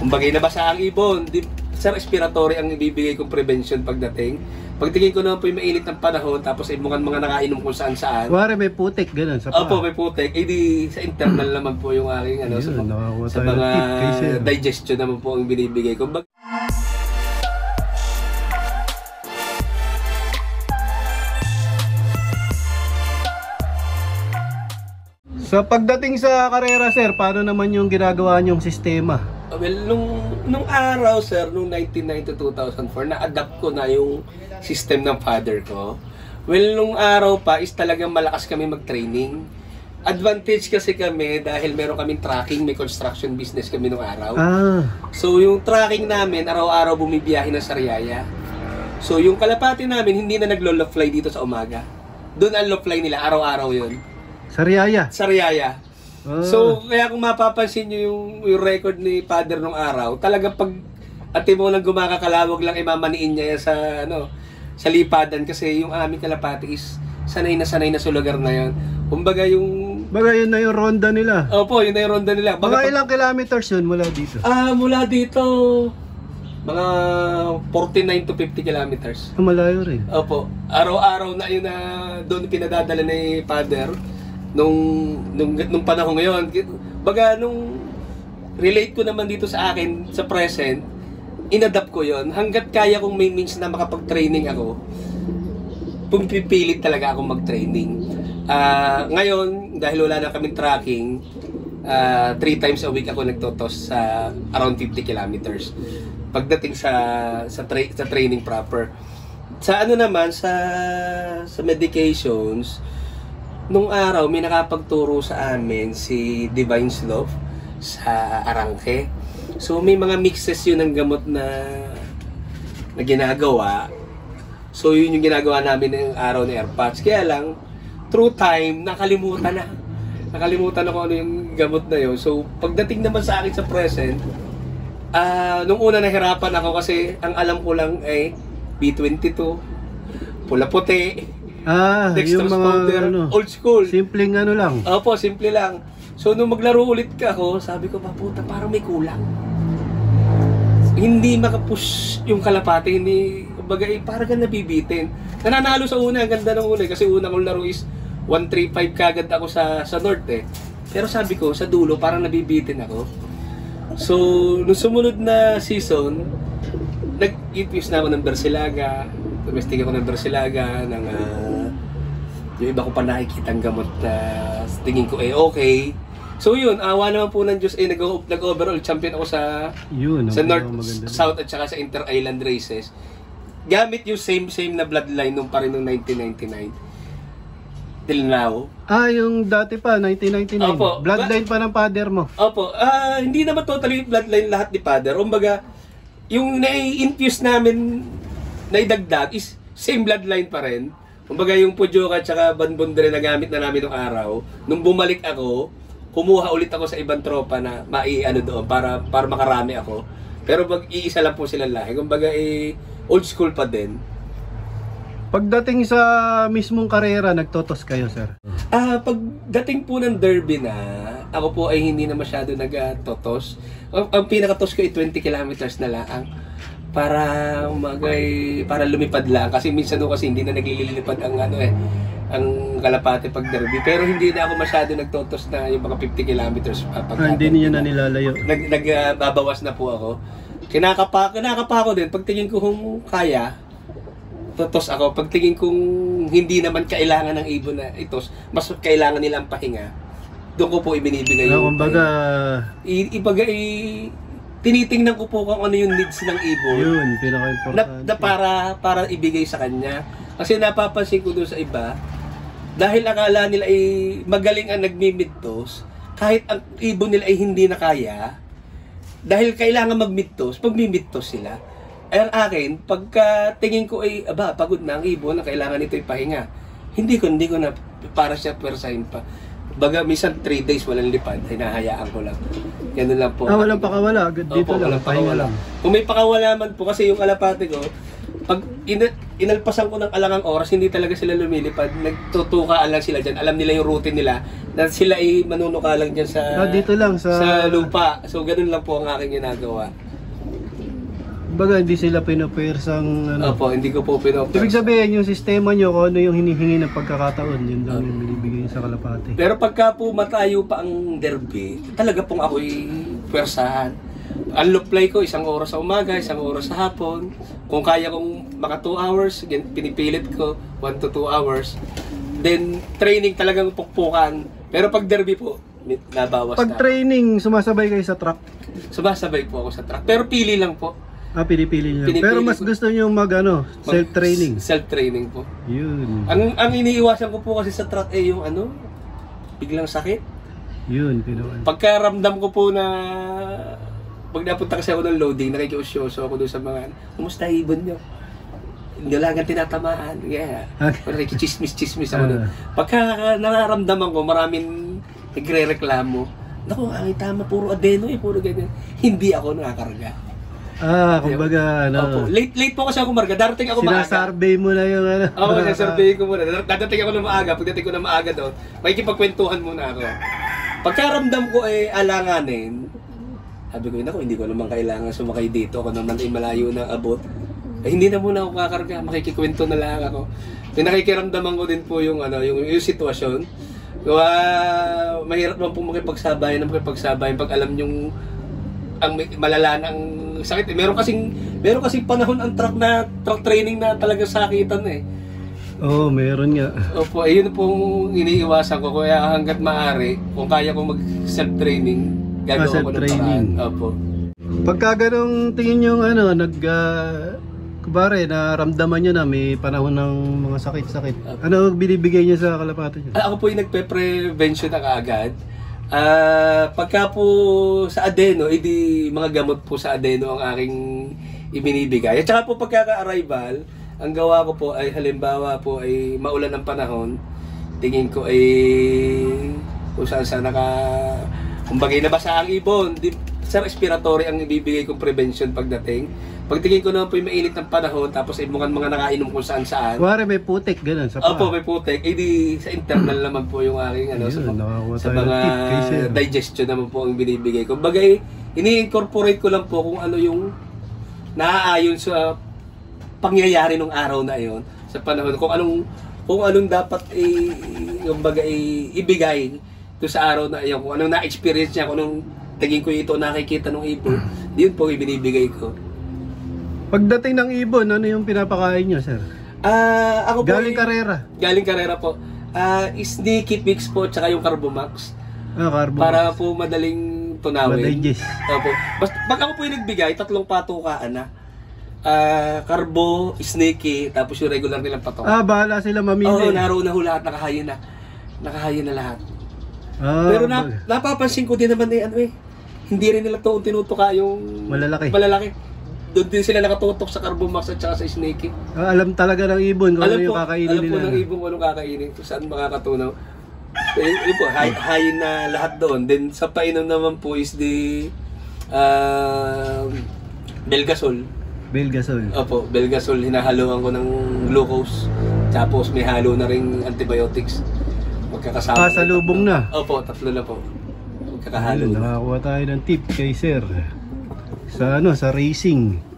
Kumbagay nabasa ang ibon, sa respiratory ang ibibigay kong prevention pagdating. Pagtingin ko naman po yung mainit ng panahon, tapos ay mukhang mga nakainom kung saan saan. Kuwari may putik, gano'n sa paa. Opo, may putik. Eh di sa internal naman po yung aking ano, sa mga digestion naman po ang binibigay ko. So pagdating sa karera sir, paano naman yung ginagawa niyong sistema? Well, nung araw sir, nung 1990 to 2004, na-adapt ko na yung system ng father ko. Well, nung araw pa is talagang malakas kami mag-training. Advantage kasi kami dahil meron kaming tracking, may construction business kami nung araw. So yung tracking namin, araw-araw bumibiyahe na Sariaya. So yung kalapati namin, hindi na naglo-low fly dito sa umaga. Doon ang low fly nila, araw-araw yun. Sariaya? Sariaya. So, kaya kung mapapansin nyo yung record ni father nung araw, talagang pag ate mo lang gumakakalawag lang, imamaniin niya sa, sa lipadan kasi yung aming kalapati is sanay na sa lugar na yun. Kumbaga yung... Baga yun na yung ronda nila? Opo, yun na yung ronda nila. Mga ilang kilometers yun mula dito? Mula dito, mga 49 to 50 kilometers. Malayo rin. Opo, araw-araw na yun na doon pinadadala ni father. Nung panahon ngayon, baga nung relate ko naman dito sa akin, sa present, inadapt ko yon hanggat kaya kong may means na makapag-training ako, pumipilit talaga akong mag-training. Ngayon, dahil wala na kaming tracking, 3 times a week ako nagtotos sa around 50 kilometers. Pagdating sa training proper. Sa ano naman, sa medications, nung araw, may nakapagturo sa amin si Divine Slope sa Arangke. So, may mga mixes yun ng gamot na ginagawa. So, yun yung ginagawa namin ng araw ni Airpods. Kaya lang, through time, nakalimutan na. Nakalimutan na kung ano yung gamot na yun. So, pagdating naman sa akin sa present, nung una nahirapan ako kasi ang alam ko lang ay B22, pula-puti, yung mga powder, old school. Simpleng ano lang. Opo, simple lang. So, nung maglaro ulit ako, sabi ko, puta, parang may kulang. Hindi makapush yung kalapate, hindi, kumbaga, parang ka nabibitin. Nananalo sa una, ang ganda ng una, kasi una kong laro is 135 kagad ako sa north eh. Pero sabi ko, sa dulo, parang nabibitin ako. So, nung sumunod na season, nag-infuse na ako ng Bersilaga, domestic ako ng Bersilaga, ng yung iba ko pa nakikitang gamot na tingin ko okay. So yun, awa naman po ng Diyos, nag-overall champion ako sa North, South at saka sa Inter-Island races. Gamit yung same na bloodline nung pa rin nung 1999. Till now. Yung dati pa, 1999. Opo. Bloodline pa ng father mo. Opo. Hindi naman totally bloodline lahat ni father. Kumbaga, yung na-infuse namin, naidagdag is same bloodline pa rin. Kumbaga yung Pujoka at saka Banbondre na gamit na namin nung araw, nung bumalik ako, kumuha ulit ako sa ibang tropa na mai-ano doon para makarami ako. Pero iisa lang po silang lahi. Kumbaga old school pa din. Pagdating sa mismong karera, nagtotos kayo, sir? Pagdating po ng derby na, ako po ay hindi na masyado nag-totos. Ang pinakatos ko ay 20 kilometers na lang. Para lumipad lang kasi minsan kasi hindi na naglilipad ang ang kalapate pag derby, pero hindi na ako masyado nagtotos na yung mga 50 kilometers hindi niya na nilalayo. Nagbabawas na po ako. Kinakapa ako din pagtingin ko kung kaya totos ako, pagtingin kong hindi naman kailangan ng ibon na itos, mas kailangan nilang pahinga, doon ko po ibinibigay yung kumbaga tinitingnan ko po kung ano yung needs ng ibon. Yun, pinaka-importante. Para ibigay sa kanya. Kasi napapansin ko doon sa iba, dahil akala nila ay magaling ang nagmi-midtos, kahit ang ibon nila ay hindi na kaya, dahil kailangan mag-midtos, pag-midtos sila. Ay ang akin, pagka tingin ko ay, pagod na ang ibon, na kailangan nito ipahinga. Hindi ko na para siya persahin pa. Baga, minsan 3 days walang lipad, hinahayaan ko lang. Ganun lang po. Walang pakawala. Dito Opo, lang, walang pakawala. Kung may pakawala man po, kasi yung kalapate ko, pag inalpasan ko ng alangang oras, hindi talaga sila lumilipad. Nagtutukaan lang sila dyan. Alam nila yung routine nila na sila ay manunuka lang dyan sa, dito lang sa lupa. So, ganun lang po ang aking ginagawa. Baga, hindi sila pinopersang ano. Opo, hindi ko po Ibig sabihin, yung sistema nyo, kung ano yung hinihingi ng pagkakataon, yun lang yung binibigay sa kalapate. Pero pagka po matayo pa ang derby, talaga pong ako'y pwersahan. Ang loplay ko, 1 oras sa umaga, 1 oras sa hapon. Kung kaya kong maka 2 hours, pinipilit ko 1 to 2 hours. Then, training talagang pukpukan. Pero pag derby po, nabawas Pag na. training, sumasabay kayo sa truck? Sumasabay po ako sa track. Pero pili lang po. Pinipili nyo. Pinipili Pero mas ko. gusto nyo self-training. Self-training po. Yun. Ang iniiwasan ko po kasi sa track yung biglang sakit. Yun, pinuwan. Pagkaramdam ko po na pag napunta kasi ako ng loading, nakikiusyoso ako doon sa mga, kumusta ibon nyo? Hindi lang ang tinatamaan. Yeah. Nakikichismis-chismis ako doon. Pagka nararamdaman ko, maraming nagre-reklamo. Naku, ang tama, puro adeno puro ganyan. Hindi ako nakakarga. Kumbaga, Opo. Late po kasi ako marga. Darating ako maaga. Sinasurvey mo na yung Oo, sinasurvey ko muna. Dadating ako na maaga. Pagdating ko na maaga doon, makikipagkwentuhan muna ako. Pagkaramdam ko alanganin, sabi ko, naku, hindi ko naman kailangan sumakay dito. Ako naman ay malayo ng abot. Hindi na muna ako kakarga. Makikikwento na lang ako. Nakikiramdaman ko din po yung sitwasyon. Mahirap naman po makipagsabayan pag alam yung malala ng sakit. Meron kasing panahon ang truck training na talaga sakitan Oo, meron nga. Opo, ayun pong iniiwasan ko. Kaya hanggat maaari, kung kaya kong mag self-training, gagawa ko ng paraan. Opo. Pagka ganong tingin yung kubare, naramdaman nyo na may panahon ng mga sakit-sakit. Ano binibigay nyo sa kalapate nyo? Ako po yung nagpe-prevention na kaagad. Pagka po sa adeno, hindi mga gamot po sa adeno ang aking ibinibigay. At saka po pagkaka-arrival, ang gawa ko po ay halimbawa po ay maulan ng panahon, tingin ko ay kung saan kumbaga nabasa ang ibon, sa respiratory ang ibibigay kong prevention pagdating. Pagtingin ko naman po yung mainit ng panahon, tapos ay mukhang mga nakainom kung saan saan. Kuwari may putik, ganun sa Opo, may putik. Di sa internal naman po yung aking sa mga digestion naman po ang binibigay ko. Bagay, ini-incorporate ko lang po kung ano yung naaayon sa pangyayari ng araw na iyon, sa panahon, kung anong dapat ibigay to sa araw na iyon, kung anong na-experience niya, kung anong tingin ko ito nakikita ng ibon, yun po ibinibigay ko. Pagdating ng ibon, ano yung pinapakain nyo, sir? Ako po Galing karera? Galing karera po. Sneaky Pix po, tsaka yung Carbomax. Carbomax. Para po madaling tunawin. Madigest. Opo. Pag ako po yung nagbigay, 3 patukaan na. Carbo, Sneaky, tapos yung regular nilang patok. Bahala sila mamili. Oo, naroon na ho lahat, nakahayin na. Nakahayin na lahat. Pero napapansin ko din naman hindi rin nila to tinutuka yung malalaki. Doon din sila nakatutok sa Carbomax at saka sa Snakey. Alam talaga ng ibon kung ano yung kakainin nila. Alam po ng ibon kung anong kakainin, kung saan makakatunaw. Yun po, hayin na lahat doon. Then sa painom naman po is the Belgasol. Belgasol. Opo, Belgasol. Hinahaluan ko ng glucose. Tapos may halo na ring antibiotics. Magkakasama. Sa lubong na? Opo, 3 na po. Magkakahalo na. Nakakuha tayo ng tip kay sir. Sa racing.